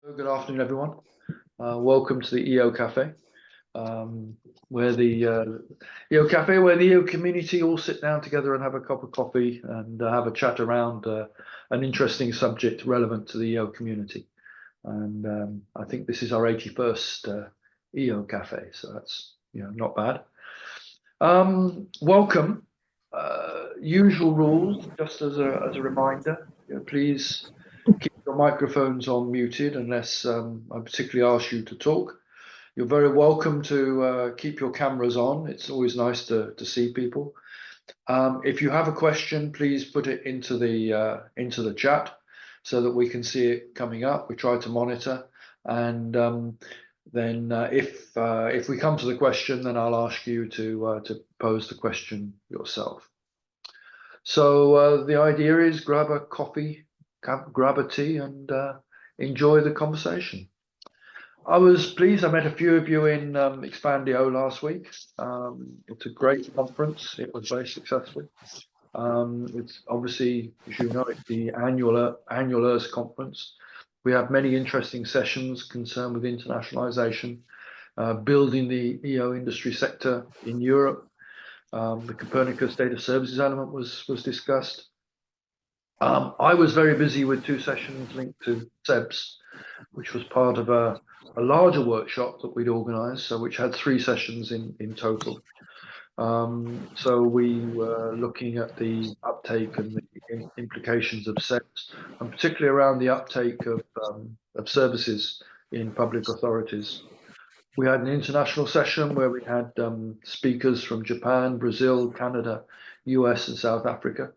Good afternoon, everyone. Welcome to the EOcafe, where the EOcafe, where the EO community all sit down together and have a cup of coffee and have a chat around an interesting subject relevant to the EO community. And I think this is our 81st EOcafe, so that's not bad. Welcome. Usual rules, just as a reminder, please keep your microphones on muted unless I particularly ask you to talk. You're very welcome to keep your cameras on. It's always nice to see people. If you have a question, please put it into the chat so that we can see it coming up. We try to monitor, and then if we come to the question, then I'll ask you to pose the question yourself. So the idea is grab a coffee, grab a tea, and enjoy the conversation. I was pleased. I met a few of you in Expandio last week. It's a great conference. It was very successful. It's obviously, as you know, it's the annual ERS conference. We have many interesting sessions concerned with internationalization, building the EO industry sector in Europe. The Copernicus data services element was discussed. I was very busy with two sessions linked to SEBS, which was part of a larger workshop that we'd organized, so which had 3 sessions in total. So we were looking at the uptake and the implications of SEBS, and particularly around the uptake of services in public authorities. We had an international session where we had speakers from Japan, Brazil, Canada, US, and South Africa,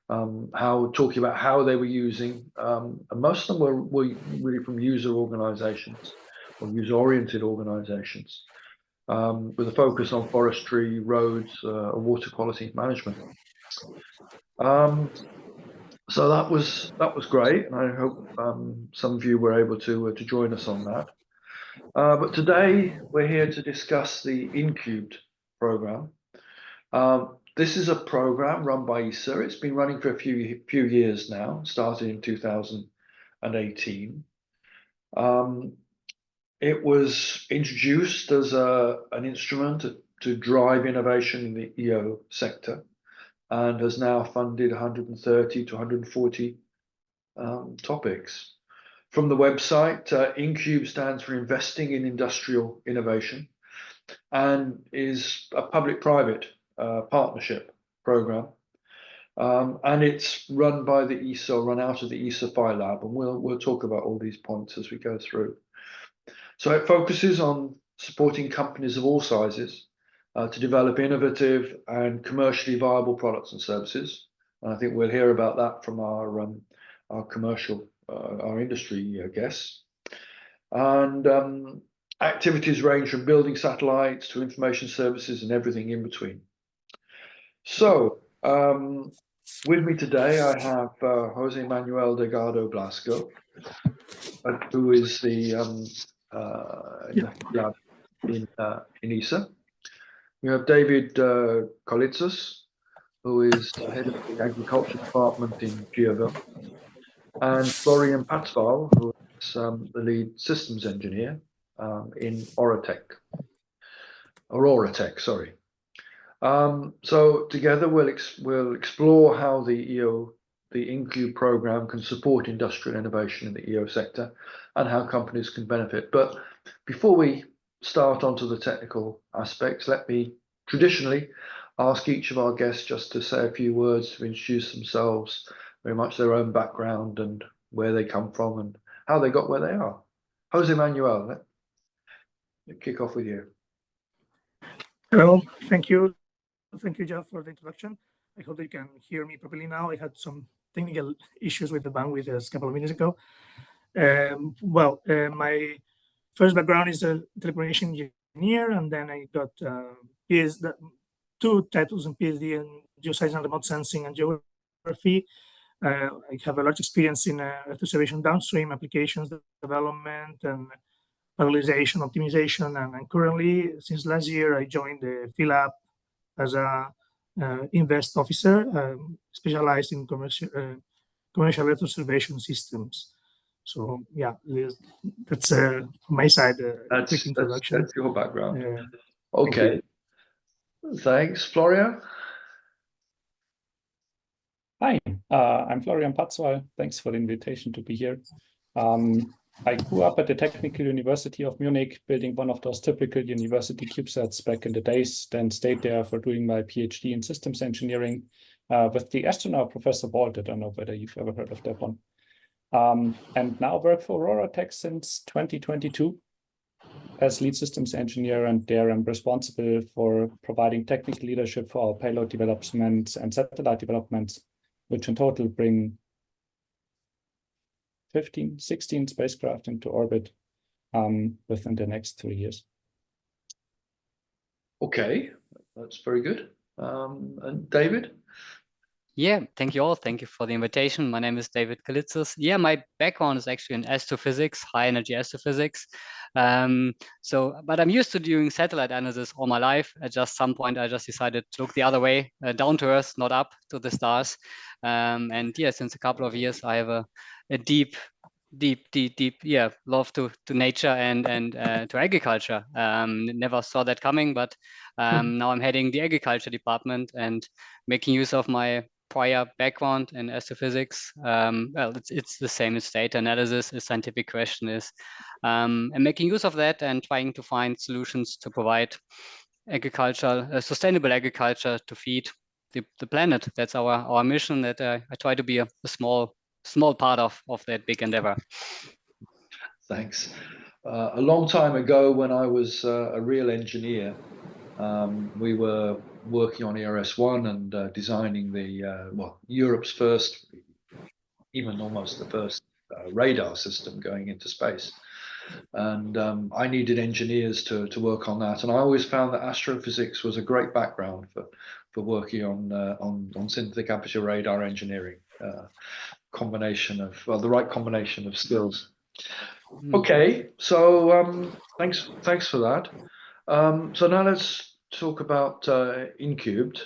talking about how they were using, and most of them were really from user organizations or user-oriented organizations, with a focus on forestry, roads, water quality management. So that was great, and I hope some of you were able to join us on that. But today we're here to discuss the InCubed program. This is a program run by ESA. It's been running for a few years now, started in 2018. It was introduced as an instrument to drive innovation in the EO sector, and has now funded 130 to 140 topics. From the website, InCubed stands for Investing in Industrial Innovation, and is a public-private partnership program, and it's run by the ESA, run out of the ESA Fab, and we'll talk about all these points as we go through. So it focuses on supporting companies of all sizes to develop innovative and commercially viable products and services, and I think we'll hear about that from our commercial, our industry guests. And activities range from building satellites to information services and everything in between. So, with me today, I have Jose Manuel Delgado Blasco, who is the lab in ESA. We have David Kolitzis, who is the head of the agriculture department in Giovel, and Florian Patzval, who is the lead systems engineer in Auratech, sorry. So together we'll explore how the InCubed program can support industrial innovation in the EO sector and how companies can benefit. But before we start onto the technical aspects, let me traditionally ask each of our guests just to say a few words to introduce themselves, very much their own background and where they come from and how they got where they are. Jose Manuel, let's kick off with you. Hello, thank you. Thank you, Jeff, for the introduction. I hope you can hear me properly now. I had some technical issues with the bandwidth a couple of minutes ago. My first background is a telecommunication engineer, and then I got 2 titles in PhD in geoscience and remote sensing and geography. I have a large experience in Earth observation downstream applications development and parallelization optimization, and currently, since last year, I joined the F-lab as a invest officer, specialized in commercial Earth observation systems. So yeah, that's from my side a quick introduction. That's your background. Okay. Thanks, Florian. Hi, I'm Florian Patzwal. Thanks for the invitation to be here. I grew up at the Technical University of Munich, building one of those typical university CubeSats back in the days, then stayed there for doing my PhD in systems engineering with the astronaut Professor Walt. I don't know whether you've ever heard of that one. And now work for Aurora Tech since 2022 as lead systems engineer, and there I'm responsible for providing technical leadership for our payload developments and satellite developments, which in total bring 15, 16 spacecraft into orbit within the next 3 years. Okay, that's very good. And David? Yeah, thank you all. Thank you for the invitation. My name is David Kalitzis. Yeah, my background is actually in astrophysics, high energy astrophysics. But I'm used to doing satellite analysis all my life. At just some point, I just decided to look the other way, down to Earth, not up to the stars. And yeah, since a couple of years, I have a deep love to nature and to agriculture. Never saw that coming, but now I'm heading the agriculture department and making use of my prior background in astrophysics. Well, it's the same as data analysis, a scientific question is, and making use of that and trying to find solutions to provide agriculture, sustainable agriculture to feed the planet. That's our mission, that I try to be a small part of that big endeavor. Thanks. A long time ago, when I was a real engineer, we were working on ERS-1 and designing Europe's first, even almost the first radar system going into space. And I needed engineers to work on that. And I always found that astrophysics was a great background for working on synthetic aperture radar engineering. Combination of the right combination of skills. Okay, so thanks for that. So now let's talk about InCubed.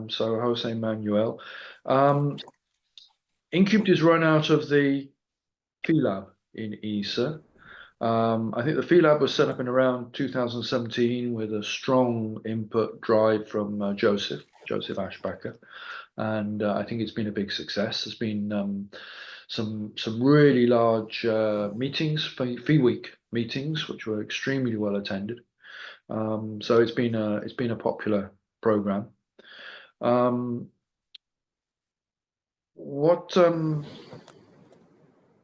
So Jose Manuel, InCubed is run out of the F-lab in ESA. I think the F-lab was set up in around 2017 with a strong input drive from Joseph Ashbacker, and I think it's been a big success. There's been some really large meetings, F-week meetings, which were extremely well attended. So it's been a popular program.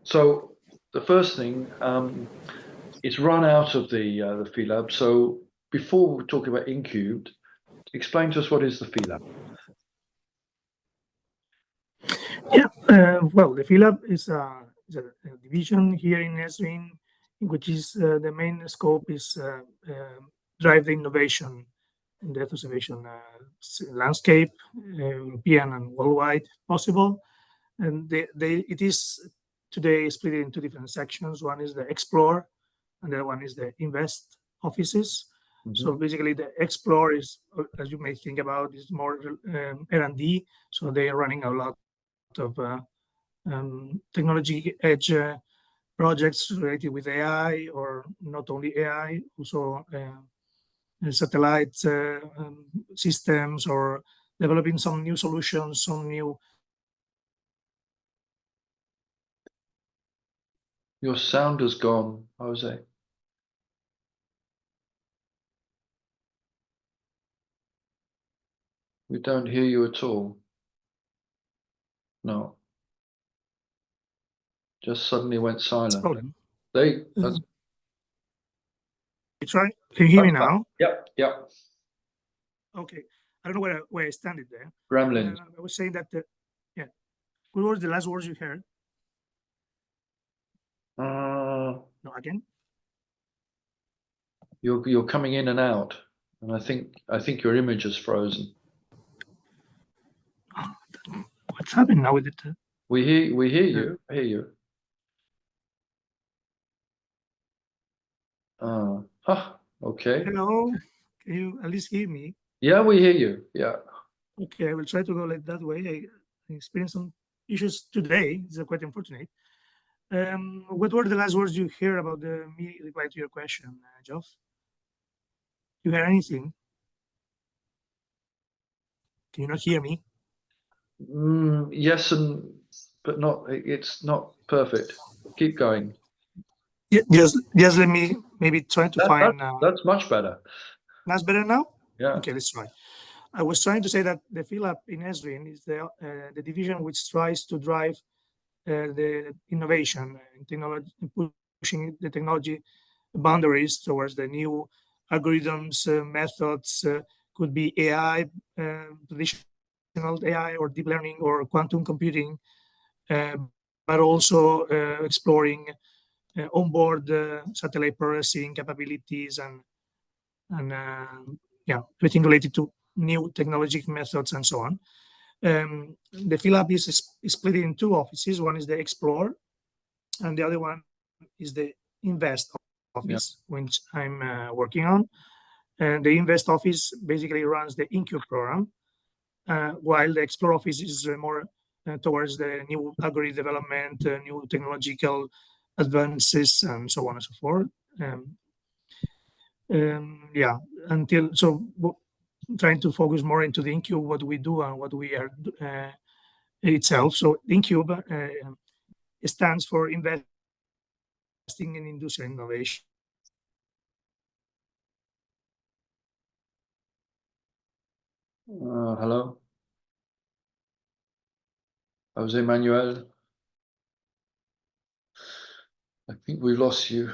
So the first thing, it's run out of the F-lab. So before we talk about InCubed, explain to us what is the F-lab. Yeah, well, the F-lab is a division here in ESRIN, in which is the main scope is drive the innovation in the Earth observation landscape, European and worldwide possible. And it is today split into different sections. One is the Explore, and the other one is the Invest offices. So basically, the Explore is, as you may think about, is more R&D. So they are running a lot of technology edge projects related with AI, or not only AI, also satellite systems, or developing some new solutions, some new. Your sound has gone, Jose. We don't hear you at all. No. Just suddenly went silent. Problem. That's... Try. Can you hear me now? Yep. Okay. I don't know where I stand it there. Gremlin. I was saying that, yeah. What were the last words you heard? No, again? You're coming in and out, and I think your image is frozen. What's happening now with it? We hear you. I hear you. Okay. Hello. Can you at least hear me? Yeah, we hear you. Yeah. Okay, I will try to go like that way. I experienced some issues today. It's quite unfortunate. What were the last words you hear about me reply to your question, Geoff? You hear anything? Can you not hear me? Yes, but not. It's not perfect. Keep going. Yeah, just let me maybe try to find. That's much better. That's better now. Yeah. Okay, let's try. I was trying to say that the F-lab in ESRIN is the division which tries to drive the innovation in technology, pushing the technology boundaries towards the new algorithms, methods, could be AI, traditional AI or deep learning or quantum computing, but also exploring onboard satellite processing capabilities and yeah, everything related to new technological methods and so on. The F-lab is split in two offices. One is the Explore, and the other one is the Invest office, which I'm working on. And the Invest office basically runs the InCubed program, while the Explore office is more towards the new algorithm development, new technological advances, and so on and so forth. Yeah, until so trying to focus more into the InCubed, what we do and what we are itself. So InCubed stands for Investing in Industrial Innovation. Hello, Jose Manuel. I think we lost you.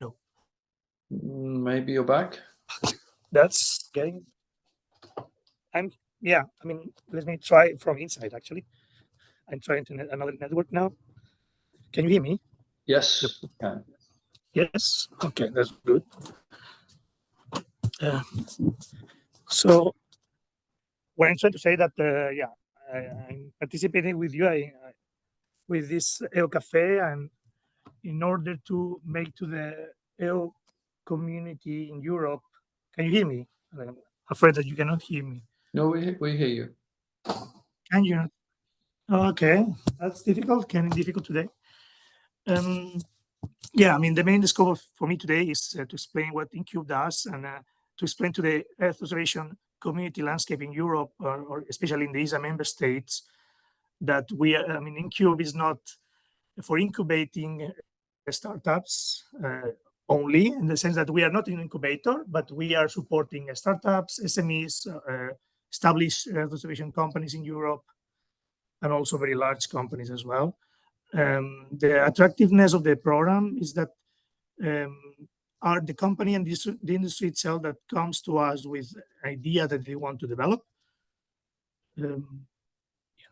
No. Maybe you're back. That's getting. Yeah. I mean, let me try from inside. Actually, I'm trying to another network now. Can you hear me? Yes. Can. Yes. Okay, that's good. So, what I'm trying to say that yeah, I'm participating with you with this EOcafe, and in order to make to the EO community in Europe. Can you hear me? I'm afraid that you cannot hear me. No, we hear you. Can you? Okay, that's difficult. Difficult today. Yeah, I mean, the main scope for me today is to explain what InCubed does and to explain to the Earth observation community landscape in Europe, or especially in the ESA member states, that I mean, InCubed is not for incubating startups only, in the sense that we are not an incubator, but we are supporting startups, SMEs, established Earth observation companies in Europe, and also very large companies as well. The attractiveness of the program is that are the company and the industry itself that comes to us with idea that they want to develop. I'm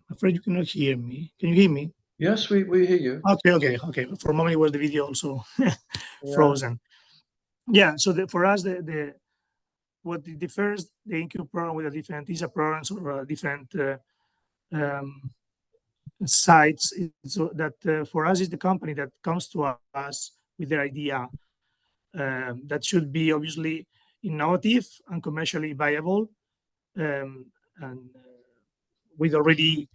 afraid you cannot hear me. Can you hear me? Yes, we hear you. Okay. For a moment, it was the video also frozen. Yeah. So for us, what differs the InCubed program with the different ESA programs or different sites, so that for us is the company that comes to us with their idea that should be obviously innovative and commercially viable, and with already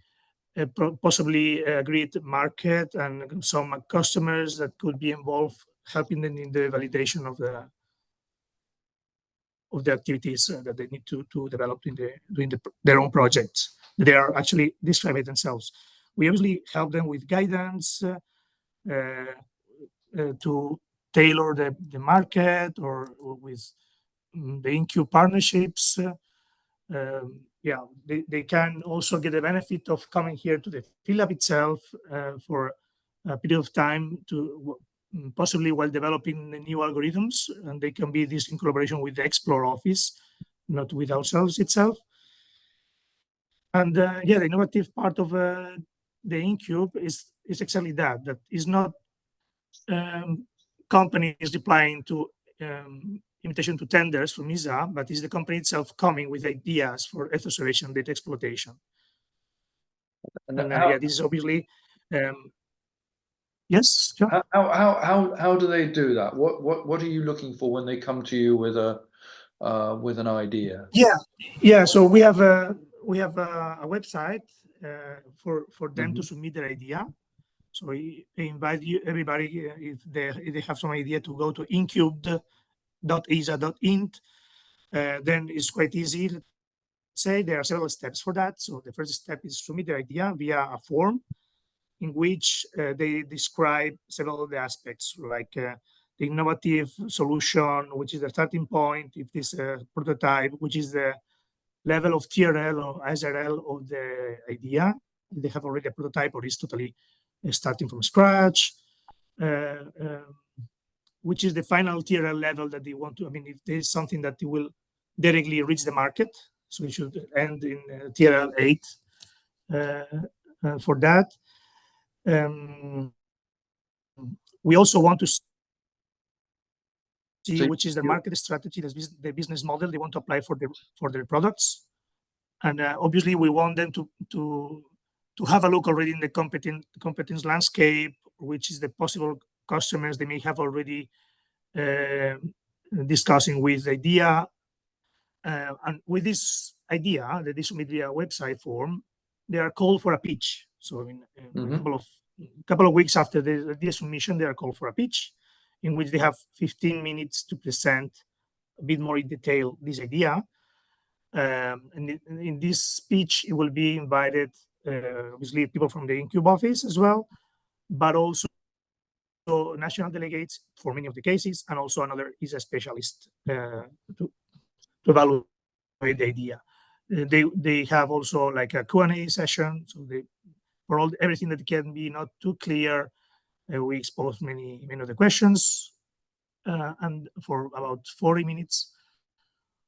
possibly agreed market and some customers that could be involved, helping them in the validation of the activities that they need to develop doing their own projects. They are actually describing themselves. We usually help them with guidance to tailor the market or with the InCubed partnerships. Yeah, they can also get the benefit of coming here to the F-lab itself for a period of time to possibly while developing the new algorithms, and they can be this in collaboration with the Explore office, not with ourselves itself. And yeah, the innovative part of the InCubed is exactly that is not companies replying to invitation to tenders from ESA, but is the company itself coming with ideas for Earth observation data exploitation. And yeah, this is obviously yes. Sure. How do they do that? What are you looking for when they come to you with an idea? Yeah. So we have we have a website for them to submit their idea. So we invite everybody, if they have some idea, to go to incubed.esa.int. Then it's quite easy. Let's say there are several steps for that. So the first step is submit the idea via a form in which they describe several of the aspects, like the innovative solution, which is the starting point, if this prototype, which is the level of TRL or SRL of the idea. If they have already a prototype or is totally starting from scratch, which is the final TRL level that they want to, I mean, if there's something that will directly reach the market, so it should end in TRL 8 for that. We also want to see which is the market strategy, the business model they want to apply for their products. And obviously we want them to have a look already in the competence landscape, which is the possible customers they may have already discussing with the idea. And with this idea that they submit via website form, they are called for a pitch. So in a couple of weeks after the idea submission, they are called for a pitch in which they have 15 minutes to present a bit more in detail this idea. And in this speech, it will be invited, obviously, people from the InCubed office as well, but also national delegates for many of the cases, and also another ESA specialist to evaluate the idea. They have also like a Q&A session, so for everything that can be not too clear, we expose many of the questions, and for about 40 minutes.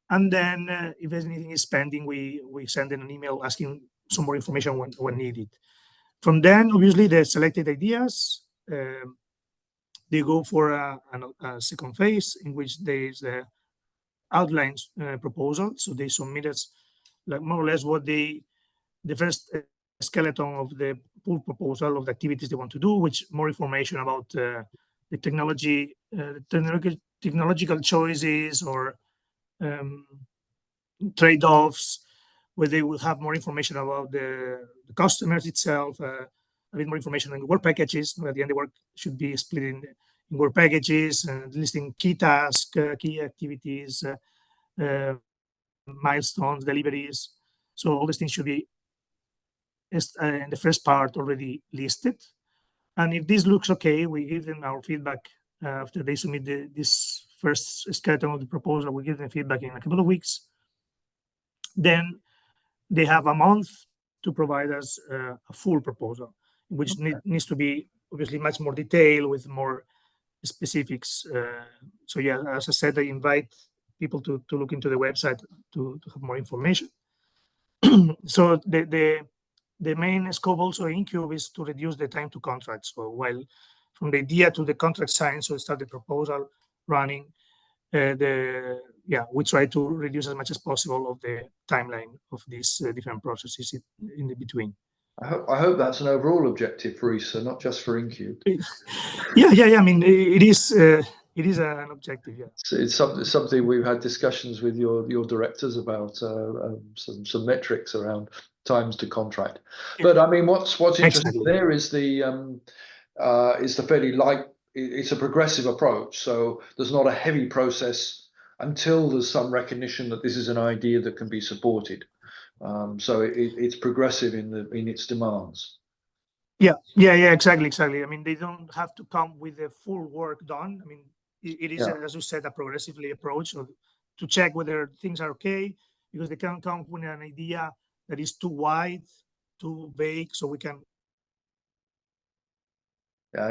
And then if there's anything is pending, we send in an email asking some more information when needed. From then, obviously, the selected ideas, they go for a second phase in which there is the outlines proposal. So they submit us like more or less what the first skeleton of the full proposal of the activities they want to do, which more information about the technological choices or trade-offs, where they will have more information about the customers itself, a bit more information on the work packages. At the end, the work should be split in work packages, listing key tasks, key activities, milestones, deliveries. So all these things should be in the first part already listed. And if this looks okay, we give them our feedback after they submit this first skeleton of the proposal. We give them feedback in a couple of weeks. Then they have a month to provide us a full proposal, which needs to be obviously much more detailed with more specifics. So yeah, as I said, I invite people to look into the website to have more information. So the main scope also in InCubed is to reduce the time to contract. So while from the idea to the contract sign, so start the proposal running, we try to reduce as much as possible of the timeline of these different processes in the between. I hope that's an overall objective for ESA, not just for InCubed. Yeah. I mean, it is an objective. Yeah. So it's something we've had discussions with your directors about, some metrics around times to contract. But I mean, what's interesting there is the fairly light. It's a progressive approach, so there's not a heavy process until there's some recognition that this is an idea that can be supported. So it's progressive in its demands. Yeah, exactly. I mean, they don't have to come with the full work done. I mean, it is, as you said, a progressively approach to check whether things are okay, because they can come with an idea that is too wide, too vague, so we can.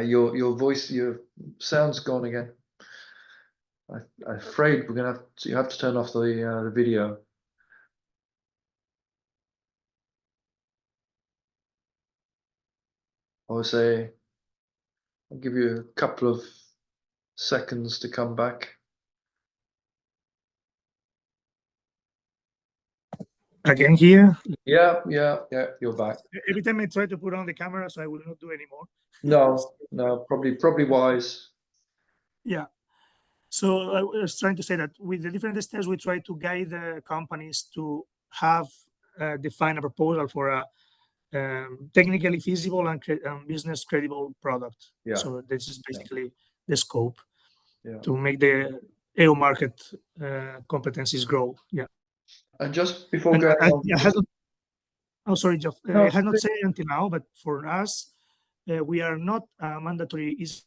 Your voice, your sound's gone again. I'm afraid you have to turn off the video. I'll give you a couple of seconds to come back. Again here? Yeah, you're back. Every time I try to put on the camera, so I will not do anymore. No, probably wise. Yeah. So I was trying to say that with the different steps, we try to guide the companies to have define a proposal for a technically feasible and business credible product. Yeah. So this is basically the scope to make the EO market competencies grow. Yeah. And just before going on, oh, sorry, Jeff. No, I had not said until now, but for us, we are not a mandatory ESA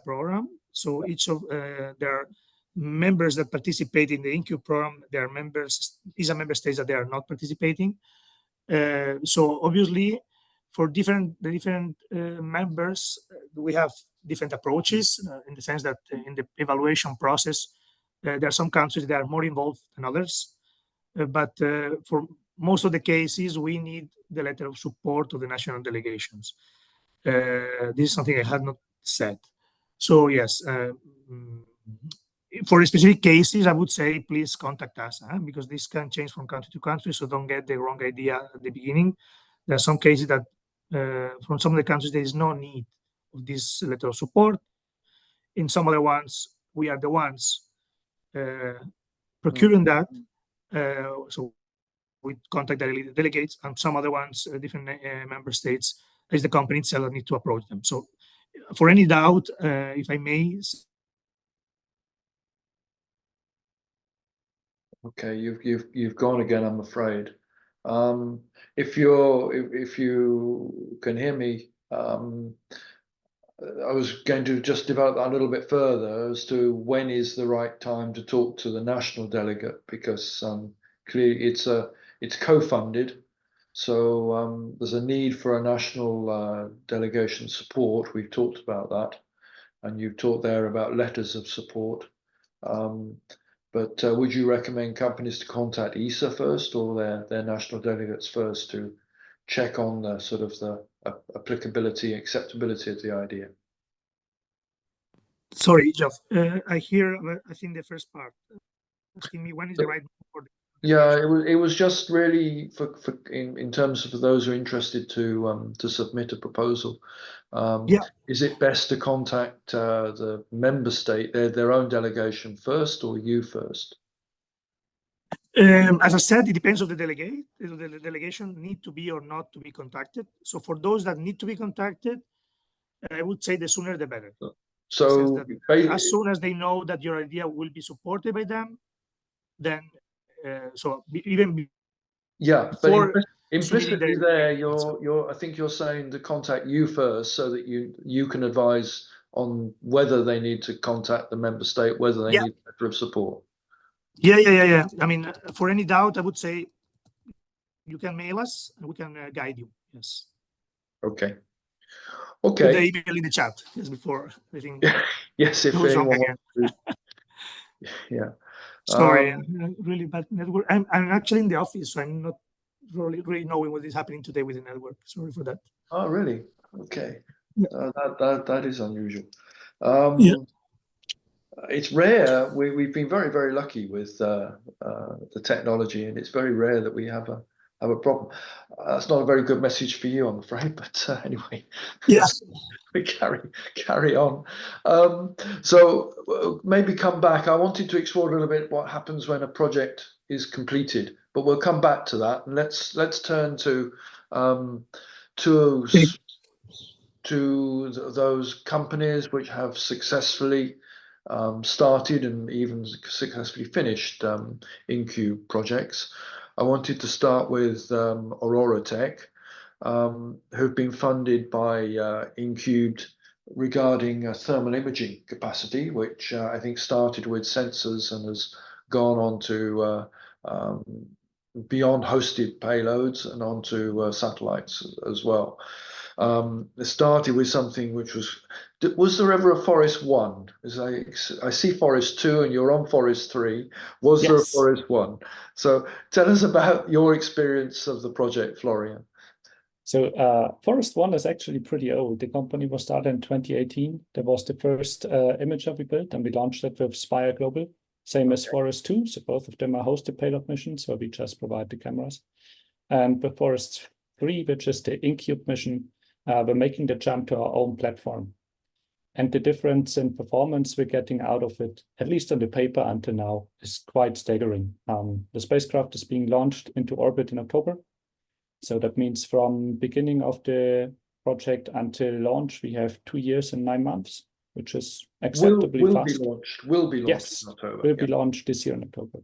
program. So each of there are members that participate in the InCubed program. There are members, ESA member states that they are not participating. So obviously, for the different members, we have different approaches in the sense that in the evaluation process, there are some countries that are more involved than others. But for most of the cases, we need the letter of support of the national delegations. This is something I had not said. So yes, for specific cases, I would say please contact us because this can change from country to country. So don't get the wrong idea at the beginning. There are some cases that from some of the countries there is no need of this letter of support. In some other ones, we are the ones procuring that. So we contact the delegates, and some other ones, different member states, is the company itself that need to approach them. So for any doubt, if I may. Okay, you've gone again, I'm afraid. If you can hear me, I was going to just develop that a little bit further as to when is the right time to talk to the national delegate, because clearly it's co-funded, so there's a need for a national delegation support. We've talked about that, and you've talked there about letters of support. But would you recommend companies to contact ESA first or their national delegates first to check on the sort of the applicability, acceptability of the idea? Sorry, Jeff. I think the first part asking me when is the right for the Yeah, it was just really for in terms of those who are interested to submit a proposal. Is it best to contact the member state, their own delegation first, or you first? As I said, it depends on the delegate. The delegation need to be or not to be contacted. So for those that need to be contacted, I would say the sooner the better. So as soon as they know that your idea will be supported by them, then so even but implicitly there, I think you're saying to contact you first so that you can advise on whether they need to contact the member state, whether they need a letter of support. Yeah. I mean, for any doubt, I would say you can mail us and we can guide you. Yes. Okay. Put the email in the chat just before I think. Yes, if anyone wants to. Yeah. Sorry, really bad network. I'm actually in the office, so I'm not really knowing what is happening today with the network. Sorry for that. Oh, really? Okay. Yeah. That is unusual. It's rare. We've been very, very lucky with the technology, and it's very rare that we have a problem. That's not a very good message for you, I'm afraid. But anyway, yes, we carry on. So maybe come back. I wanted to explore a little bit what happens when a project is completed, but we'll come back to that. And let's turn to those companies which have successfully started and even successfully finished InCubed projects. I wanted to start with Aurora Tech, who've been funded by InCubed regarding thermal imaging capacity, which I think started with sensors and has gone on to beyond hosted payloads and onto satellites as well. It started with something which was there ever a Forest 1? As I see Forest 2 and you're on Forest 3. Was there a Forest 1? So tell us about your experience of the project, Florian. So Forest 1 is actually pretty old. The company was started in 2018. That was the first imager we built, and we launched it with Spire Global. Same as Forest 2. So both of them are hosted payload missions, where we just provide the cameras. And with Forest 3, which is the InCubed mission, we're making the jump to our own platform. And the difference in performance we're getting out of it, at least on the paper until now, is quite staggering. The spacecraft is being launched into orbit in October. So that means from beginning of the project until launch, we have 2 years and 9 months, which is acceptably will fast. Will be launched Yes, in October. will be launched this year in October.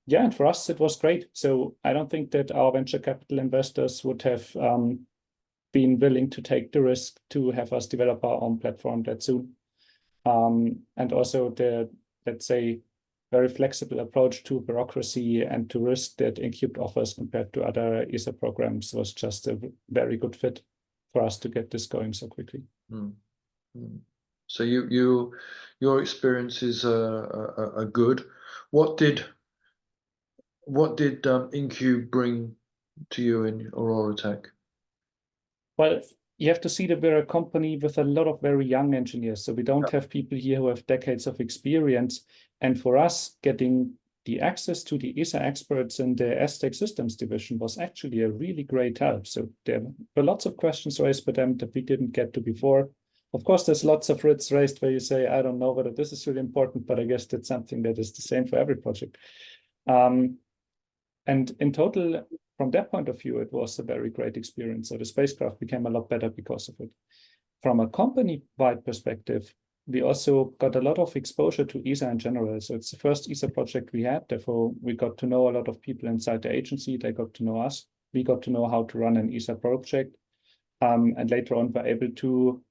Yeah, and for us, it was great. So I don't think that our venture capital investors would have been willing to take the risk to have us develop our own platform that soon. And also the, let's say, very flexible approach to bureaucracy and to risk that InCubed offers compared to other ESA programs was just a very good fit for us to get this going so quickly. So your experiences are good. What did InCubed bring to you in Aurora Tech? Well, you have to see that we're a company with a lot of very young engineers. So we don't have people here who have decades of experience. And for us, getting the access to the ESA experts in the Aztec Systems division was actually a really great help. So there were lots of questions raised by them that we didn't get to before. Of course, there's lots of writs raised where you say, I don't know whether this is really important, but I guess that's something that is the same for every project. And in total, from that point of view, it was a very great experience. So the spacecraft became a lot better because of it. From a company-wide perspective, we also got a lot of exposure to ESA in general. So it's the first ESA project we had. Therefore, we got to know a lot of people inside the agency. They got to know us. We got to know how to run an ESA project. And later on, we're able to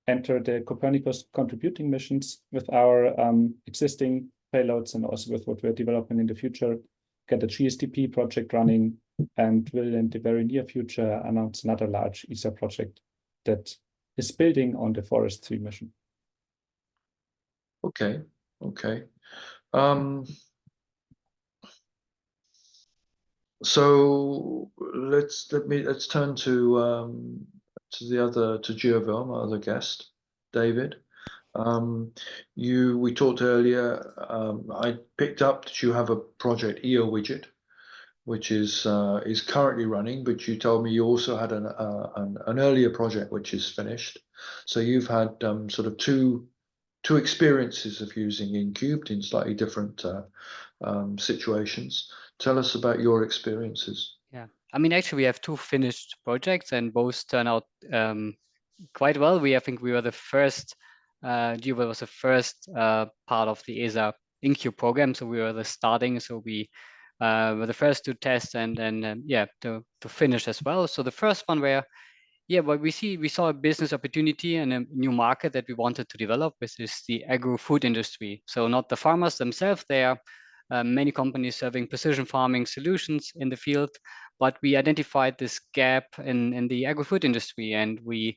enter the Copernicus contributing missions with our existing payloads and also with what we're developing in the future, get a GSTP project running, and will in the very near future announce another large ESA project that is building on the Forest 3 mission. Okay. So let's turn to Giovanni, my other guest, David. We talked earlier. I picked up that you have a project EOWidget, which is currently running, but you told me you also had an earlier project which is finished. So you've had sort of two experiences of using InCubed in slightly different situations. Tell us about your experiences. Yeah, I mean, actually, we have 2 finished projects, and both turn out quite well. I think we were the first. GeoWell was the first part of the ESA InCubed program, so we were the starting. So we were the first to test and to finish as well. So the first one where what we saw a business opportunity and a new market that we wanted to develop, which is the agro-food industry. So not the farmers themselves. There are many companies serving precision farming solutions in the field, but we identified this gap in the agro-food industry, and we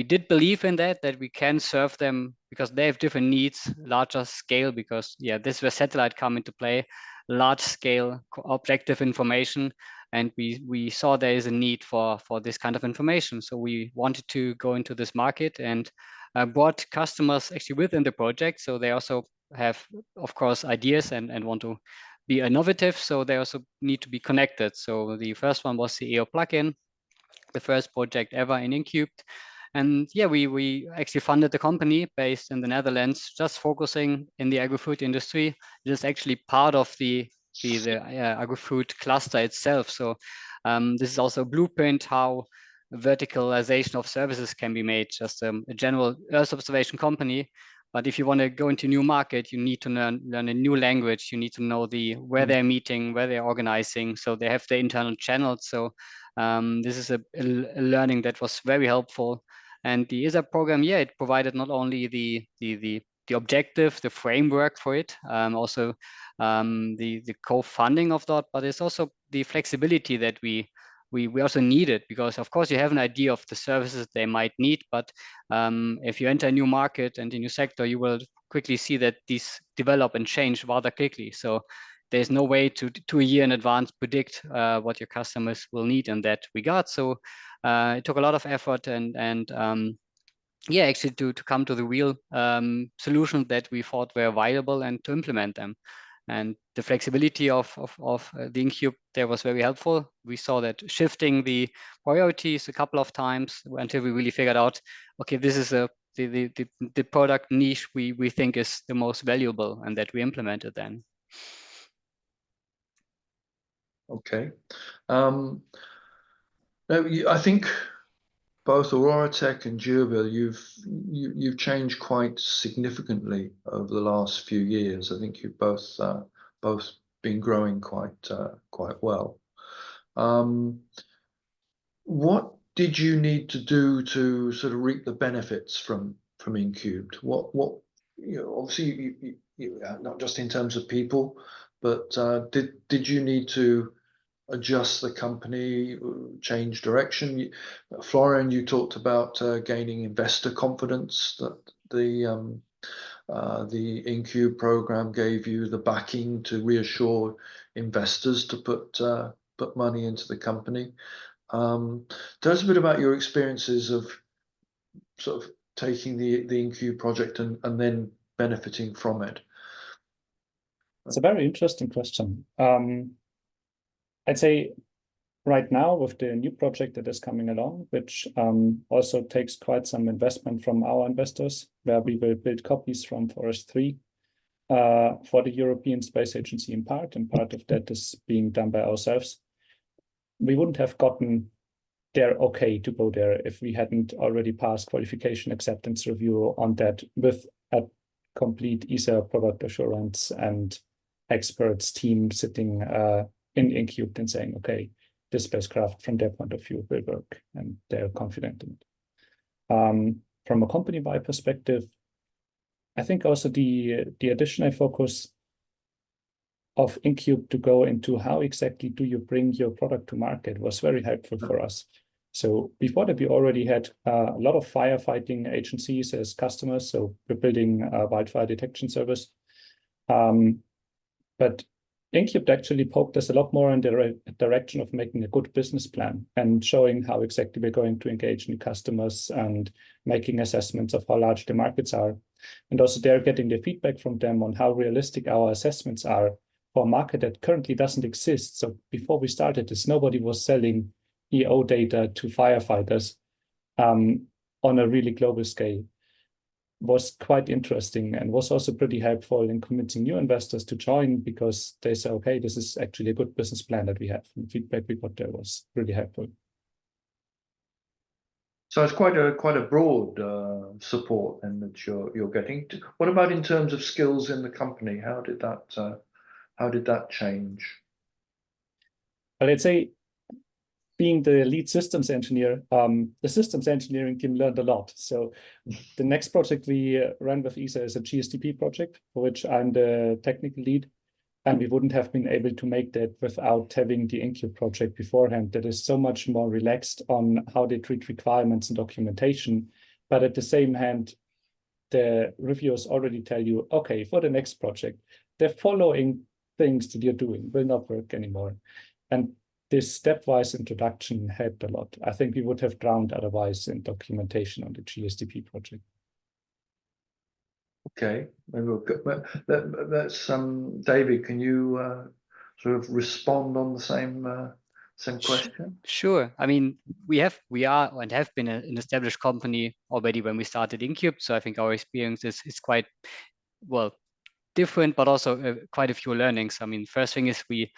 did believe in that we can serve them because they have different needs, larger scale, because this is where satellite come into play, large scale objective information. And we saw there is a need for this kind of information. So we wanted to go into this market and brought customers actually within the project. So they also have, of course, ideas and want to be innovative. So they also need to be connected. So the first one was the EO plugin, the first project ever in InCubed. And we actually funded the company based in the Netherlands, just focusing in the agri-food industry. It is actually part of the agri-food cluster itself. So this is also a blueprint how verticalization of services can be made, just a general Earth observation company. But if you want to go into a new market, you need to learn a new language. You need to know where they're meeting, where they're organizing. So they have their internal channels. So this is a learning that was very helpful. And the ESA program, it provided not only the objective, the framework for it, also the co-funding of that, but it's also the flexibility that we also needed, because of course you have an idea of the services they might need, but if you enter a new market and a new sector, you will quickly see that these develop and change rather quickly. So there's no way to a year in advance predict what your customers will need in that regard. So it took a lot of effort and actually to come to the real solutions that we thought were viable and to implement them. And the flexibility of the InCubed there was very helpful. We saw that shifting the priorities a couple of times until we really figured out, okay, this is a the product niche we think is the most valuable and that we implemented then. Okay. I think both Aurora Tech and Geoville, you've changed quite significantly over the last few years. I think you've both been growing quite well. What did you need to do to sort of reap the benefits from InCubed? What obviously you not just in terms of people, but did you need to adjust the company, change direction? Florian, you talked about gaining investor confidence, that the InCubed program gave you the backing to reassure investors to put money into the company. Tell us a bit about your experiences of sort of taking the InCubed project and then benefiting from it. It's a very interesting question. I'd say right now with the new project that is coming along, which also takes quite some investment from our investors, where we will build copies from Forest 3 for the European Space Agency in part, and part of that is being done by ourselves. We wouldn't have gotten their okay to go there if we hadn't already passed qualification acceptance review on that with a complete ESA product assurance and experts team sitting in InCubed and saying, okay, this spacecraft from their point of view will work, and they're confident in it. From a company-wide perspective, I think also the additional focus of InCubed to go into how exactly do you bring your product to market was very helpful for us. So before that, we already had a lot of firefighting agencies as customers. So we're building a wildfire detection service. But InCubed actually poked us a lot more in the direction of making a good business plan and showing how exactly we're going to engage new customers and making assessments of how large the markets are. And also they're getting the feedback from them on how realistic our assessments are for a market that currently doesn't exist. So before we started this, nobody was selling EO data to firefighters on a really global scale. Was quite interesting and was also pretty helpful in convincing new investors to join, because they say, okay, this is actually a good business plan that we have. And the feedback we got there was really helpful. So it's quite a broad support and that you're getting. What about in terms of skills in the company? How did that change? Well, I'd say, being the lead systems engineer, the systems engineering team learned a lot. So the next project we ran with ESA is a GSDP project, for which I'm the technical lead. And we wouldn't have been able to make that without having the InCubed project beforehand. That is so much more relaxed on how they treat requirements and documentation. But at the same hand, the reviewers already tell you, okay, for the next project, the following things that you're doing will not work anymore. And this stepwise introduction helped a lot. I think we would have drowned otherwise in documentation on the GSDP project. Okay, maybe that's David. Can you sort of respond on the same question? Sure. I mean, we are and have been an established company already when we started InCubed. So I think our experience is quite well different, but also quite a few learnings. I mean, first thing is we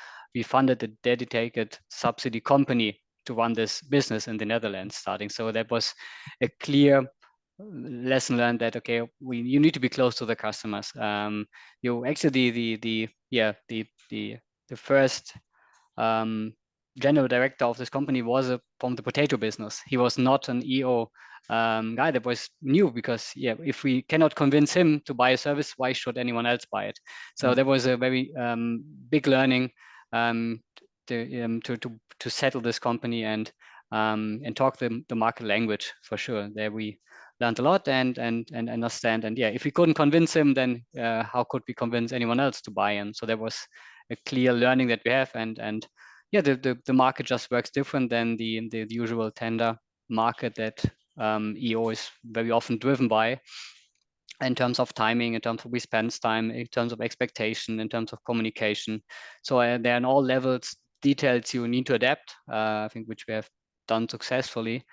funded a dedicated subsidy company to run this business in the Netherlands starting. So that was a clear lesson learned that, okay, you need to be close to the customers. You actually the first general director of this company was from the potato business. He was not an EO guy. That was new, because if we cannot convince him to buy a service, why should anyone else buy it? So that was a very big learning to settle this company and talk the market language for sure. There we learned a lot and understand. And if we couldn't convince him, then how could we convince anyone else to buy in? So there was a clear learning that we have, and the market just works different than the usual tender market that EO is very often driven by, in terms of timing, in terms of response time, in terms of expectation, in terms of communication. So there are in all levels details you need to adapt, I think, which we have done successfully.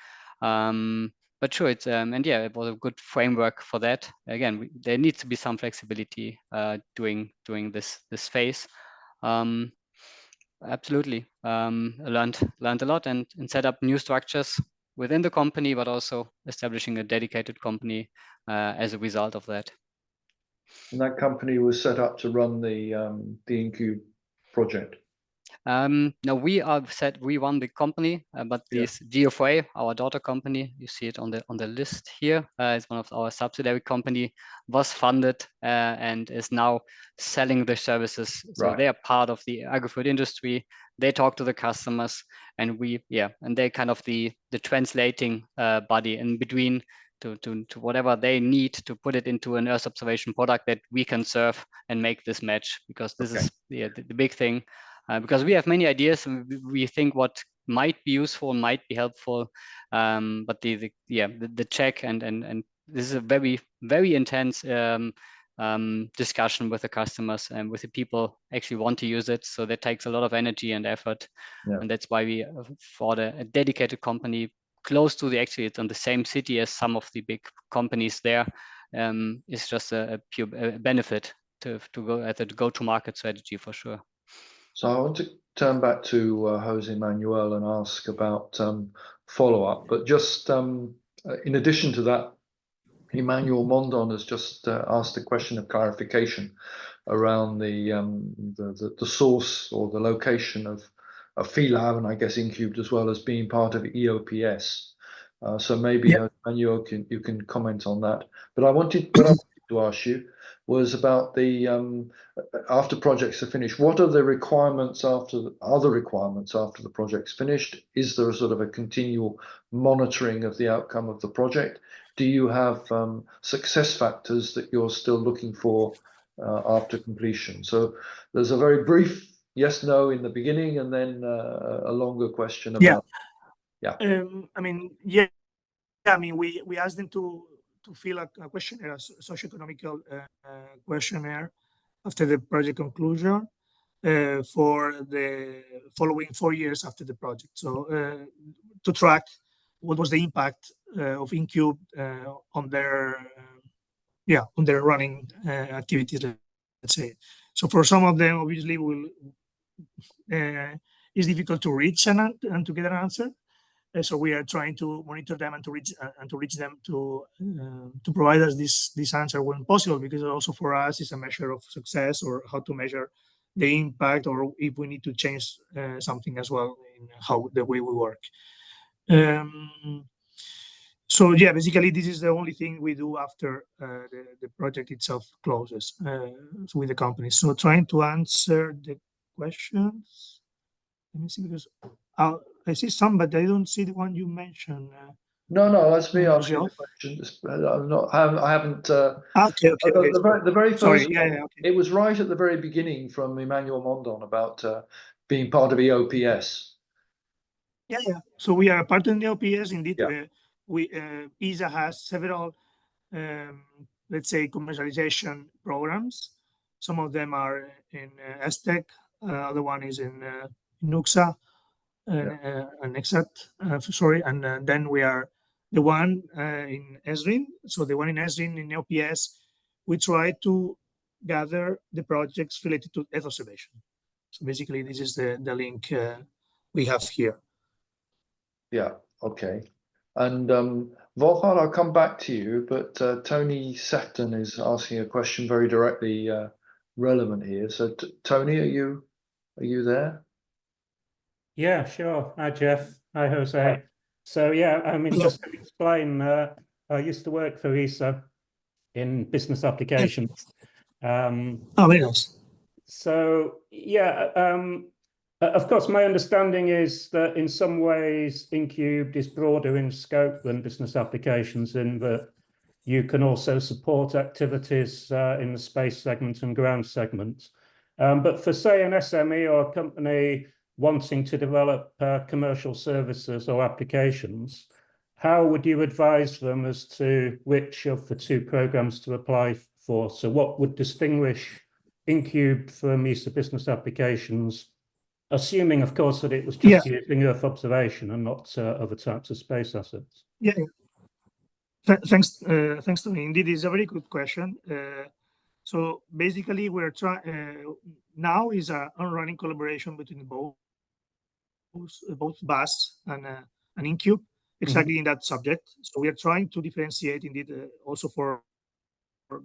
but sure, it's and yeah, it was a good framework for that. Again, there needs to be some flexibility during this phase. Absolutely, learned a lot and set up new structures within the company, but also establishing a dedicated company as a result of that. And that company was set up to run the InCubed project. No, we run the company, but this GFA, our daughter company, you see it on the list here, is one of our subsidiary company, was funded and is now selling the services. So they are part of the agri-food industry. They talk to the customers, and they're kind of the translating body in between to whatever they need to put it into an Earth observation product that we can serve and make this match, because this is the big thing. Because we have many ideas and we think what might be useful, might be helpful, but the check and this is a very, very intense discussion with the customers and with the people actually want to use it. So that takes a lot of energy and effort, and that's why we for a dedicated company close to it's on the same city as some of the big companies there. It's just a pure benefit to go at the go-to-market strategy for sure. So I want to turn back to Jose Manuel and ask about follow-up, but just in addition to that, Emmanuel Mondon has just asked a question of clarification around the source or the location of F-lab, and I guess InCubed as well as being part of EOPS. So maybe Emmanuel, you can comment on that. But I wanted to ask you was about the after projects are finished, what are the requirements after the project's finished? Is there a sort of a continual monitoring of the outcome of the project? Do you have success factors that you're still looking for after completion? So there's a very brief yes, no in the beginning, and then a longer question about we asked them to fill a questionnaire, a socioeconomic questionnaire after the project conclusion for the following 4 years after the project. So to track what was the impact of InCubed on their running activities, let's say. So for some of them, obviously, it's difficult to reach and to get an answer. So we are trying to monitor them and to reach them to provide us this answer when possible, because also for us it's a measure of success or how to measure the impact, or if we need to change something as well in the way we work. So yeah, basically this is the only thing we do after the project itself closes with the company. So trying to answer the questions. Let me see, because I see some, but I don't see the one you mentioned. No, that's me asking the question. I haven't. Okay. The very first Sorry, one, it was right at the very beginning from Emmanuel Mondon about being part of EOPS. Yeah. So we are part of the EOPS. Indeed, ESA has several, let's say, commercialization programs. Some of them are in ESTEC. Other one is in NUCSA. And and then we are the one in ESRIN. So the one in ESRIN in EOPS, we try to gather the projects related to Earth observation. So basically, this is the link we have here. Yeah. Okay. And Wolfhard, I'll come back to you, but Tony Sefton is asking a question very directly relevant here. So Tony, are you there? Yeah, sure. Hi, Jeff. Hi, Jose. Hi. So, just to explain, I used to work for ESA in business applications. Very nice. So, of course, my understanding is that in some ways, InCubed is broader in scope than business applications, in that you can also support activities in the space segment and ground segment. But for, say, an SME or a company wanting to develop commercial services or applications, how would you advise them as to which of the two programs to apply for? So what would distinguish InCubed from ESA business applications, assuming, of course, that it was just using Earth observation and not other types of space assets? Yeah. Thanks, Tony. Indeed, it's a very good question. So basically, we're trying now is a running collaboration between both BAS and InCubed, exactly in that subject. So we are trying to differentiate, indeed, also for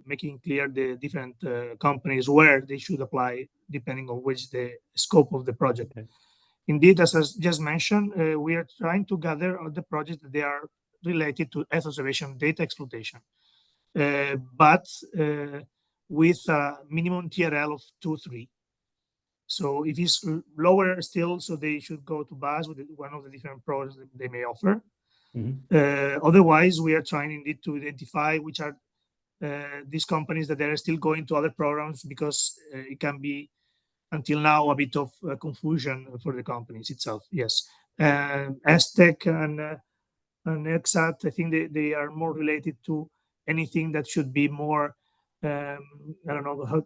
making clear the different companies where they should apply, depending on which the scope of the project. Okay. Indeed, as I just mentioned, we are trying to gather all the projects that they are related to Earth observation data exploitation, but with a minimum TRL of 2-3. So if it's lower still, so they should go to BAS with one of the different products that they may offer. Otherwise, we are trying indeed to identify which are these companies that are still going to other programs, because it can be until now a bit of confusion for the companies itself. Yes, Aztec and EXAT, I think they are more related to anything that should be more, I don't know,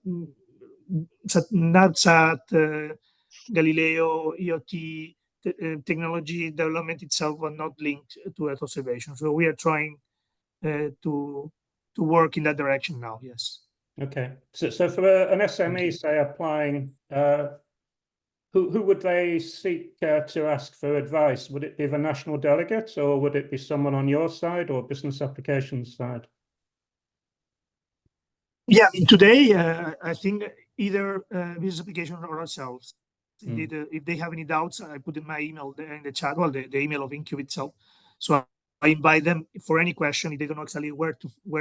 NatSat, Galileo, EOT, technology development itself, but not linked to Earth observation. So we are trying to work in that direction now. Yes. Okay. So for an SME, say, applying, who would they seek to ask for advice? Would it be the national delegates, or would it be someone on your side or business applications side? Yeah, today I think either business application or ourselves. Indeed, if they have any doubts, I put in my email in the chat, well, the email of InCubed itself. So I invite them for any question. If they don't know exactly where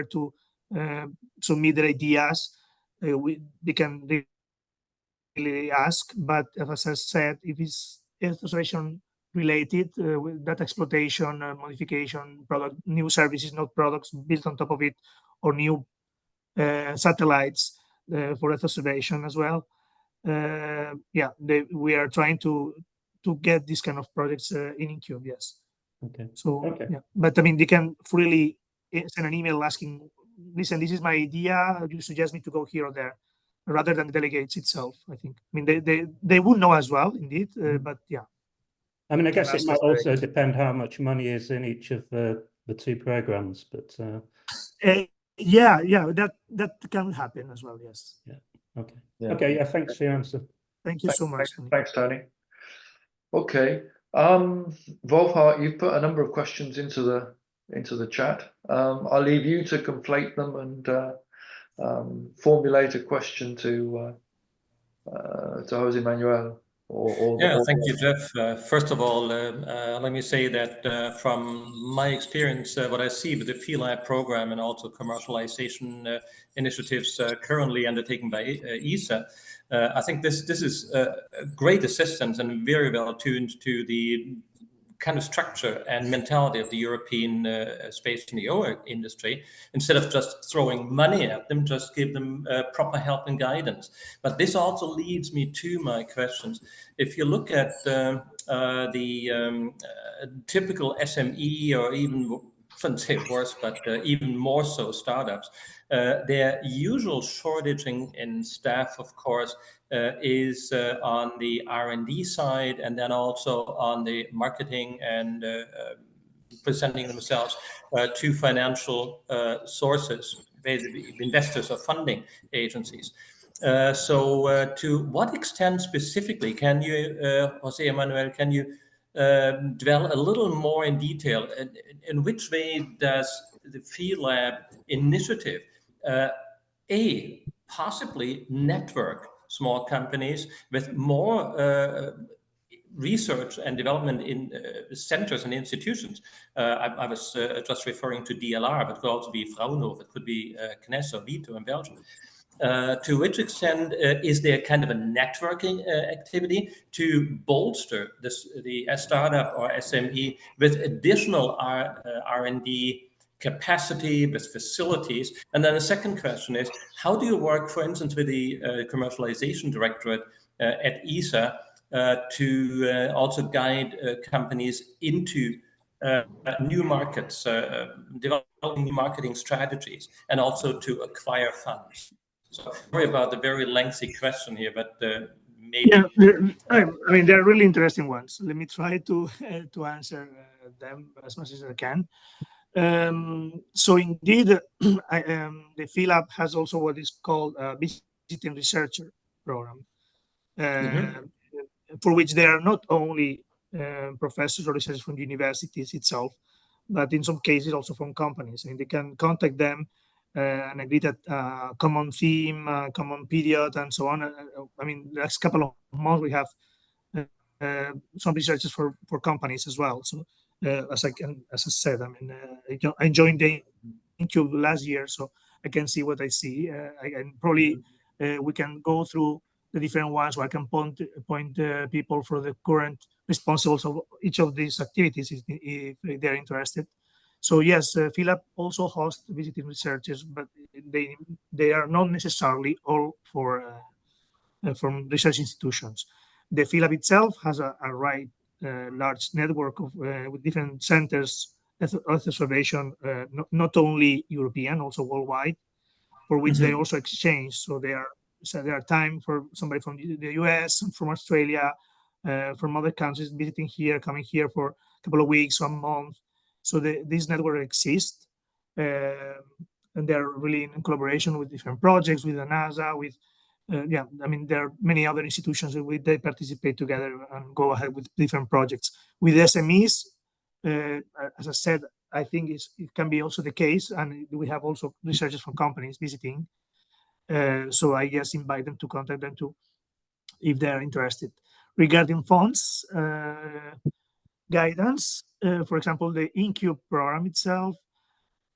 to submit their ideas, they can really ask. But as I said, if it's Earth observation related, with data exploitation, modification, product, new services, not products built on top of it, or new satellites for Earth observation as well. Yeah, we are trying to get these kind of projects in InCubed. Yes. Okay. So yeah, but I mean, they can freely send an email asking, "Listen, this is my idea. You suggest me to go here or there," rather than the delegates itself. I think. I mean, they would know as well, indeed. But yeah. I mean, I guess it might also depend how much money is in each of the two programs, but. Yeah, that can happen as well. Yes. Yeah. Okay. Yeah. Okay. Yeah. Thanks for your answer. Thank you so much. Thanks, Tony. Okay. Wolfhard, you've put a number of questions into the chat. I'll leave you to conflate them and formulate a question to Jose Manuel. Thank you, Jeff. First of all, let me say that from my experience, what I see with the Phi-lab program and also commercialization initiatives currently undertaken by ESA, I think this is a great assistance and very well tuned to the kind of structure and mentality of the European space and EO industry. Instead of just throwing money at them, just give them proper help and guidance. But this also leads me to my questions. If you look at the typical SME, or even, I wouldn't say worse, but even more so startups, their usual shortage in staff, of course, is on the R&D side, and then also on the marketing and presenting themselves to financial sources, basically investors or funding agencies. So to what extent specifically can you, Jose Manuel, can you dwell a little more in detail? In which way does the Phi-lab initiative possibly network small companies with more research and development in centers and institutions? I was just referring to DLR, but it could also be Fraunhofer, it could be CNES or Vito in Belgium. To which extent is there kind of a networking activity to bolster the startup or SME with additional R&D capacity, with facilities? And then the second question is, how do you work, for instance, with the commercialization directorate at ESA to also guide companies into new markets, developing new marketing strategies, and also to acquire funds? So sorry about the very lengthy question here, but maybe. Yeah, I mean, they're really interesting ones. Let me try to answer them as much as I can. So indeed, the F-lab has also what is called a visiting researcher program, for which they are not only professors or researchers from universities itself, but in some cases also from companies. And they can contact them and agree that common theme, common period, and so on. I mean, the next couple of months we have some researchers for companies as well. So as I said, I mean, I joined the InCubed last year, so I can see what I see. And probably we can go through the different ones where I can point people for the current responsibles of each of these activities if they're interested. So yes, F-lab also hosts visiting researchers, but they are not necessarily all from research institutions. The F-lab itself has a large network of with different centers of observation, not only European, also worldwide, for which they also exchange. So there are time for somebody from the US, from Australia, from other countries visiting here, coming here for a couple of weeks, 1 month. So this network exists, and they're really in collaboration with different projects, with the NASA, with yeah, I mean, there are many other institutions that they participate together and go ahead with different projects. With SMEs, as I said, I think it can be also the case, and we have also researchers from companies visiting. So I just invite them to contact them too, if they are interested. Regarding funds, guidance, for example, the InCubed program itself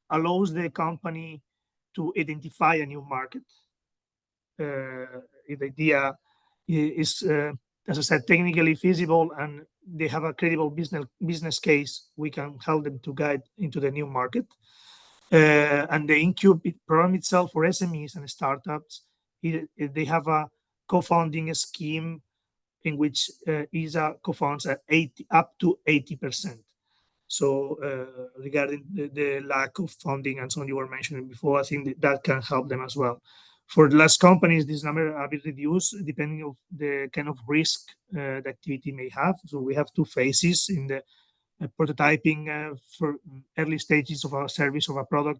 allows the company to identify a new market. If the idea is, as I said, technically feasible and they have a credible business case, we can help them to guide into the new market. And the InCubed program itself for SMEs and startups, they have a co-funding scheme in which ESA co-funds at up to 80%. So regarding the lack of funding and so on you were mentioning before, I think that can help them as well. For large companies, this number are a bit reduced depending on the kind of risk the activity may have. So we have two phases in the prototyping for early stages of our service of a product.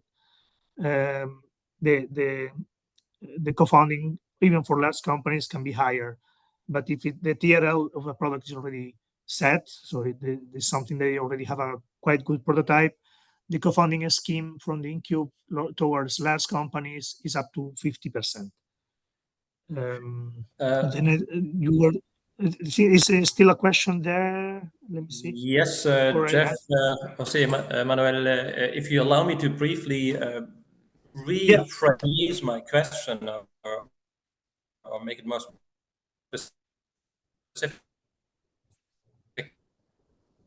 The co-funding, even for large companies, can be higher. But if the TRL of a product is already set, so it is something they already have a quite good prototype, the co-funding scheme from the InCubed towards large companies is up to 50%. Then you were, is still a question there? Let me see. Yes, Jeff, Jose Manuel, if you allow me to briefly rephrase my question or make it more specific.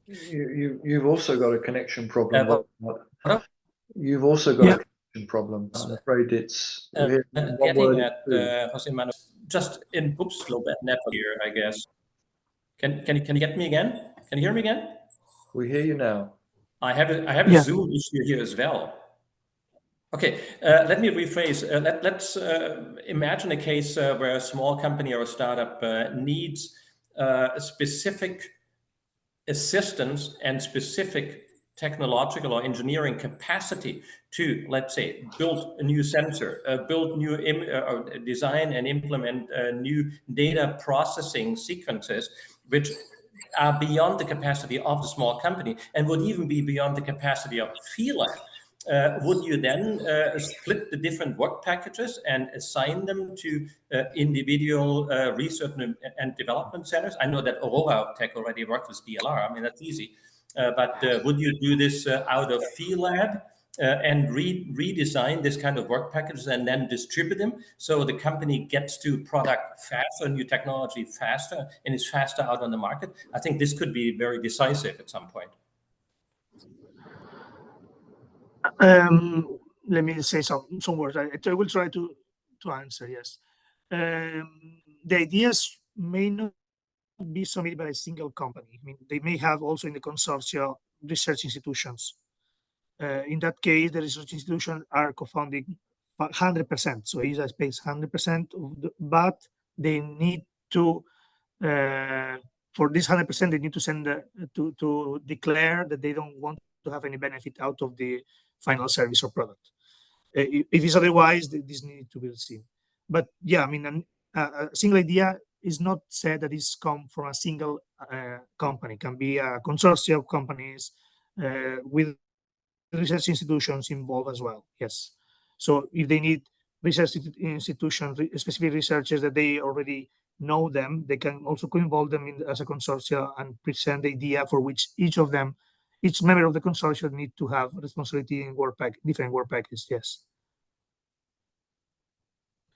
You've also got a connection problem. You've also got a connection problem. I'm afraid it's getting at Jose Manuel, just in slow network here, I guess. Can you get me again? Can you hear me again? We hear you now. I have a Zoom issue here as well. Okay, let me rephrase. Let's imagine a case where a small company or a startup needs specific assistance and specific technological or engineering capacity to, let's say, build a new sensor, build new design and implement new data processing sequences, which are beyond the capacity of the small company and would even be beyond the capacity of F-lab. Would you then split the different work packages and assign them to individual research and development centers? I know that Aurora Tech already works with DLR. I mean, that's easy. But would you do this out of F-lab and redesign this kind of work packages and then distribute them so the company gets to product faster, new technology faster, and is faster out on the market? I think this could be very decisive at some point. Let me say some words. I will try to answer, yes. The ideas may not be submitted by a single company. I mean, they may have also in the consortia research institutions. In that case, the research institutions are co-funding 100%. So ESA pays 100%, but they need to, for this 100%, they need to send to declare that they don't want to have any benefit out of the final service or product. If it's otherwise, this needs to be seen. But yeah, I mean, a single idea is not said that it's come from a single company. It can be a consortium of companies with research institutions involved as well. Yes. So if they need research institutions, specific researchers that they already know them, they can also co-involve them as a consortium and present the idea for which each member of the consortium need to have responsibility in different work packages. Yes.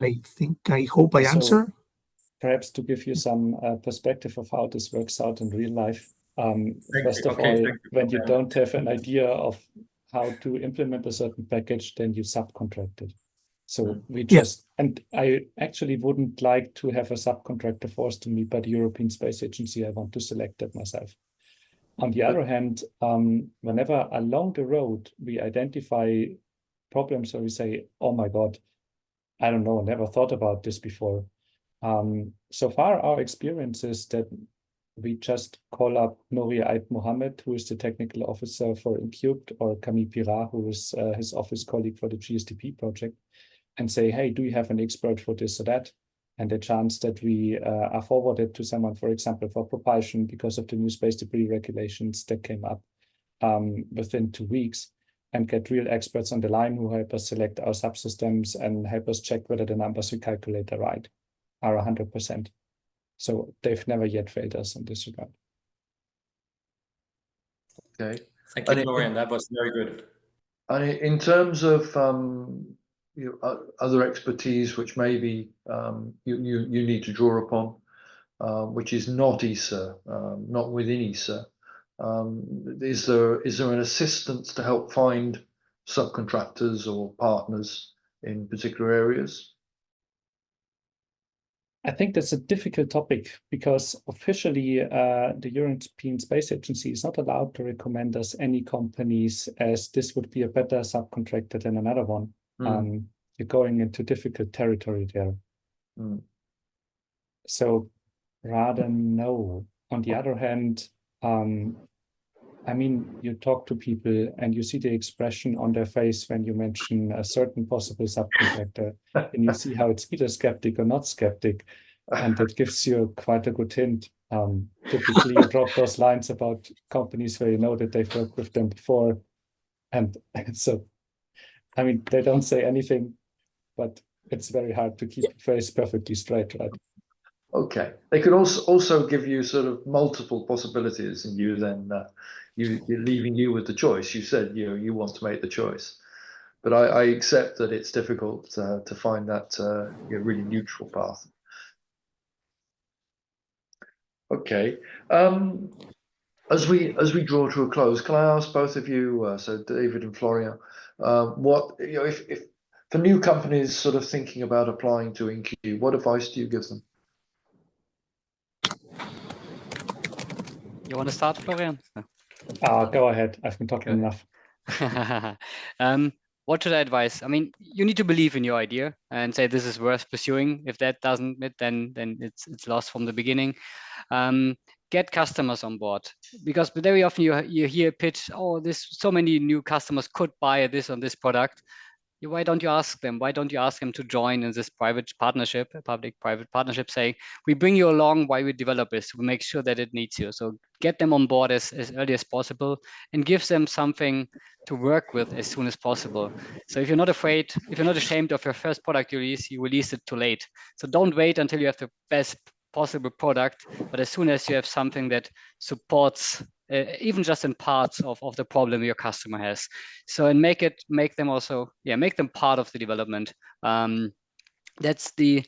I hope I answer. Perhaps to give you some perspective of how this works out in real life. First of all, when you don't have an idea of how to implement a certain package, then you subcontract it. So we just, and I actually wouldn't like to have a subcontractor forced to me by the European Space Agency. I want to select that myself. On the other hand, whenever along the road we identify problems where we say, oh my God, I don't know, never thought about this before. So far, our experience is that we just call up Nouri Aib Mohammed, who is the technical officer for InCubed, or Camille Pirat, who is his office colleague for the GSDP project, and say, hey, do you have an expert for this or that? And the chance that we are forwarded to someone, for example, for propulsion because of the new space debris regulations that came up within 2 weeks, and get real experts on the line who help us select our subsystems and help us check whether the numbers we calculate are 100%. So they've never yet failed us in this regard. Okay. Thank you, Florian. That was very good. And in terms of other expertise which maybe you need to draw upon, which is not ESA, not within ESA, is there an assistance to help find subcontractors or partners in particular areas? I think that's a difficult topic because officially the European Space Agency is not allowed to recommend us any companies, as this would be a better subcontractor than another one. You're going into difficult territory there. So rather no. On the other hand, I mean, you talk to people and you see the expression on their face when you mention a certain possible subcontractor, and you see how it's either skeptic or not skeptic, and that gives you quite a good hint. Typically, you drop those lines about companies where you know that they've worked with them before, and so, I mean, they don't say anything, but it's very hard to keep the face perfectly straight, right? Okay. They could also give you sort of multiple possibilities, and you then you're leaving you with the choice. You said you want to make the choice, but I accept that it's difficult to find that really neutral path. Okay. As we draw to a close, can I ask both of you, so David and Florian, what if for new companies sort of thinking about applying to InCubed, what advice do you give them? You want to start, Florian? Go ahead. I've been talking enough. What should I advise? I mean, you need to believe in your idea and say this is worth pursuing. If that doesn't fit, then it's lost from the beginning. Get customers on board, because very often you hear a pitch, oh, this so many new customers could buy this on this product. Why don't you ask them? Why don't you ask them to join in this private partnership, a public-private partnership, saying, we bring you along while we develop this, we make sure that it needs you. So get them on board as early as possible and give them something to work with as soon as possible. So if you're not afraid, if you're not ashamed of your first product you release it too late. So don't wait until you have the best possible product, but as soon as you have something that supports even just in parts of the problem your customer has. So, and make them part of the development. That's the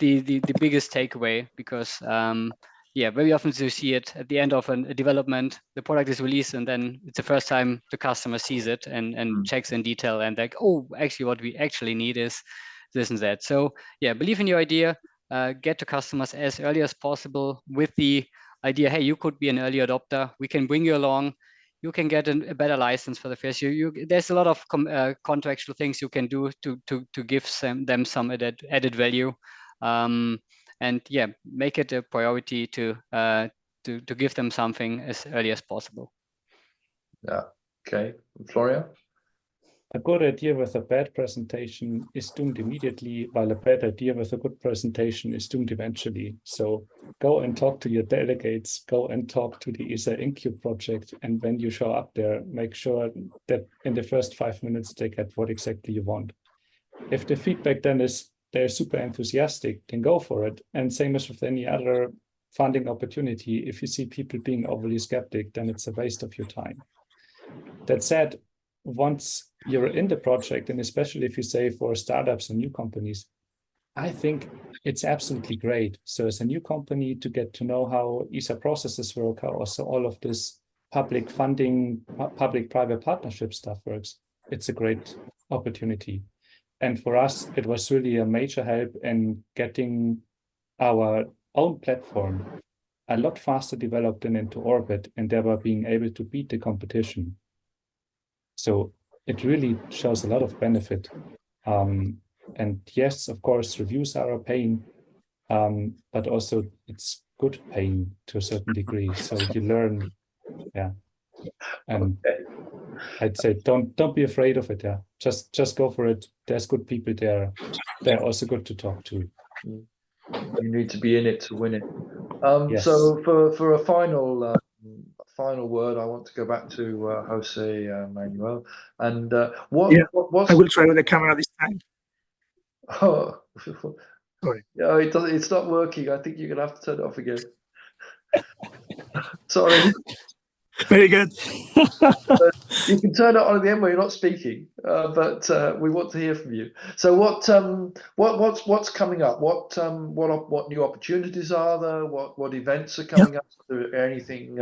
biggest takeaway, because very often you see it at the end of a development, the product is released, and then it's the first time the customer sees it and checks in detail, and like, oh, actually what we actually need is this and that. So yeah, believe in your idea, get to customers as early as possible with the idea, hey, you could be an early adopter, we can bring you along, you can get a better license for the first year. There's a lot of contractual things you can do to give them some added value, and yeah, make it a priority to give them something as early as possible. Yeah, Okay, Florian? A good idea with a bad presentation is doomed immediately, while a bad idea with a good presentation is doomed eventually. So go and talk to your delegates, go and talk to the ESA InCubed project, and when you show up there, make sure that in the first 5 minutes they get what exactly you want. If the feedback then is they're super enthusiastic, then go for it. And same as with any other funding opportunity, if you see people being overly skeptic, then it's a waste of your time. That said, once you're in the project, and especially if you say for startups and new companies, I think it's absolutely great. So as a new company, to get to know how ESA processes work, how also all of this public funding, public-private partnership stuff works, it's a great opportunity. And for us, it was really a major help in getting our own platform a lot faster developed and into orbit, and thereby being able to beat the competition. So it really shows a lot of benefit. And yes, of course, reviews are a pain, but also it's good pain to a certain degree. So you learn, yeah. And I'd say don't be afraid of it. Yeah, just go for it. There's good people there. They're also good to talk to. You need to be in it to win it. Yes. So for a final word, I want to go back to Jose Manuel. And what's... I will try with the camera this time. Oh, Sorry. Yeah, it's not working. I think you're gonna have to turn it off again. Sorry. Very good. You can turn it on at the end where you're not speaking, but we want to hear from you. So what's coming up? What new opportunities are there? What events are coming up? Is there anything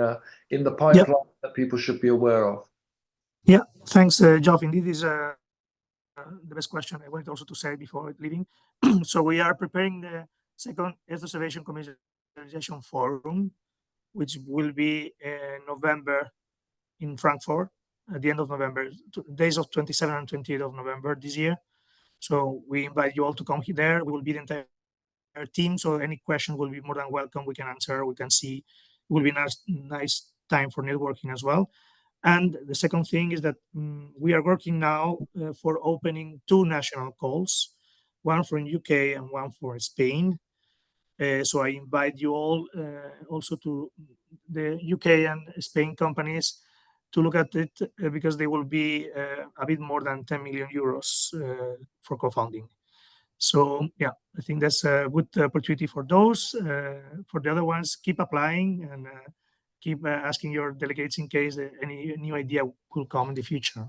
in the pipeline that people should be aware of? Yeah, thanks, Geoff. Indeed, is the best question I wanted also to say before leaving. So we are preparing the second Earth Observation Commercialization Forum, which will be in November in Frankfurt, at the end of November, days of 27 and 28 of November this year. So we invite you all to come there. We will be the entire team, so any question will be more than welcome. We can answer, we can see. It will be a nice time for networking as well. And the second thing is that we are working now for opening 2 national calls, one for UK and one for Spain. So I invite you all also to the UK and Spain companies to look at it because they will be a bit more than 10 million euros for co-founding. So yeah, I think that's a good opportunity for those. For the other ones, keep applying and keep asking your delegates in case any new idea will come in the future.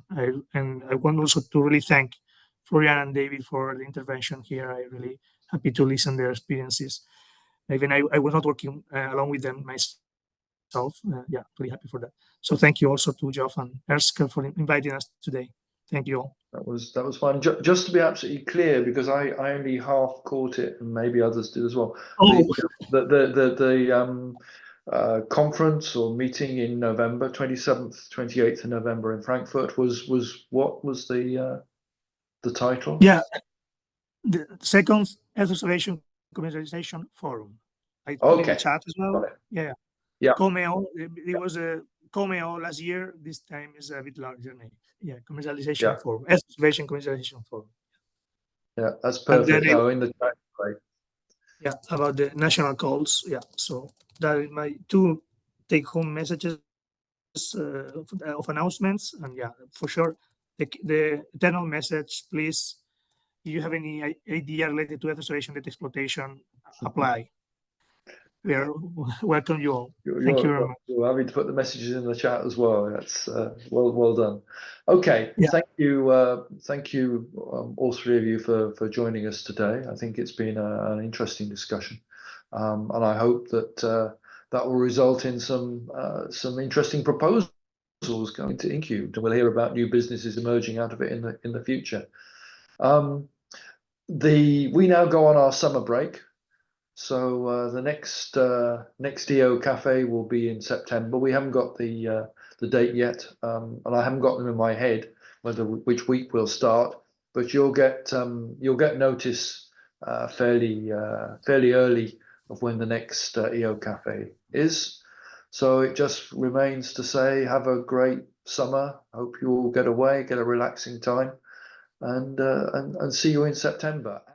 And I want also to really thank Florian and David for the intervention here. I'm really happy to listen to their experiences. Even I was not working along with them myself. Yeah, really happy for that. So thank you also to Geoff and Erska for inviting us today. Thank you all. That was fine. Just to be absolutely clear, because I only half caught it, and maybe others did as well. Oh. The conference or meeting in November, 27th, 28th of November in Frankfurt was what was the title? Yeah, the second Earth Observation Commercialization Forum. I put in the chat as well. Yeah. Comeo. It was a Comeo last year. This time is a bit larger name. Yeah, Commercialization Forum. Earth Observation Commercialization Forum. Yeah, that's perfect. Oh, in the chat, right. Yeah, about the national calls. Yeah, so that is my 2 take-home messages of announcements. And yeah, for sure, the eternal message, please, if you have any idea related to Earth observation data exploitation, apply. We are welcome you all. Thank you very much. You're having to put the messages in the chat as well. That's well done. Okay, thank you, all 3 of you for joining us today. I think it's been an interesting discussion, and I hope that that will result in some interesting proposals going to InCubed, and we'll hear about new businesses emerging out of it in the future. We now go on our summer break. So the next EOcafe will be in September. We haven't got the date yet, and I haven't got them in my head which week we'll start. But you'll get notice fairly early of when the next EOcafe is. So it just remains to say, have a great summer. Hope you all get away, get a relaxing time, and see you in September.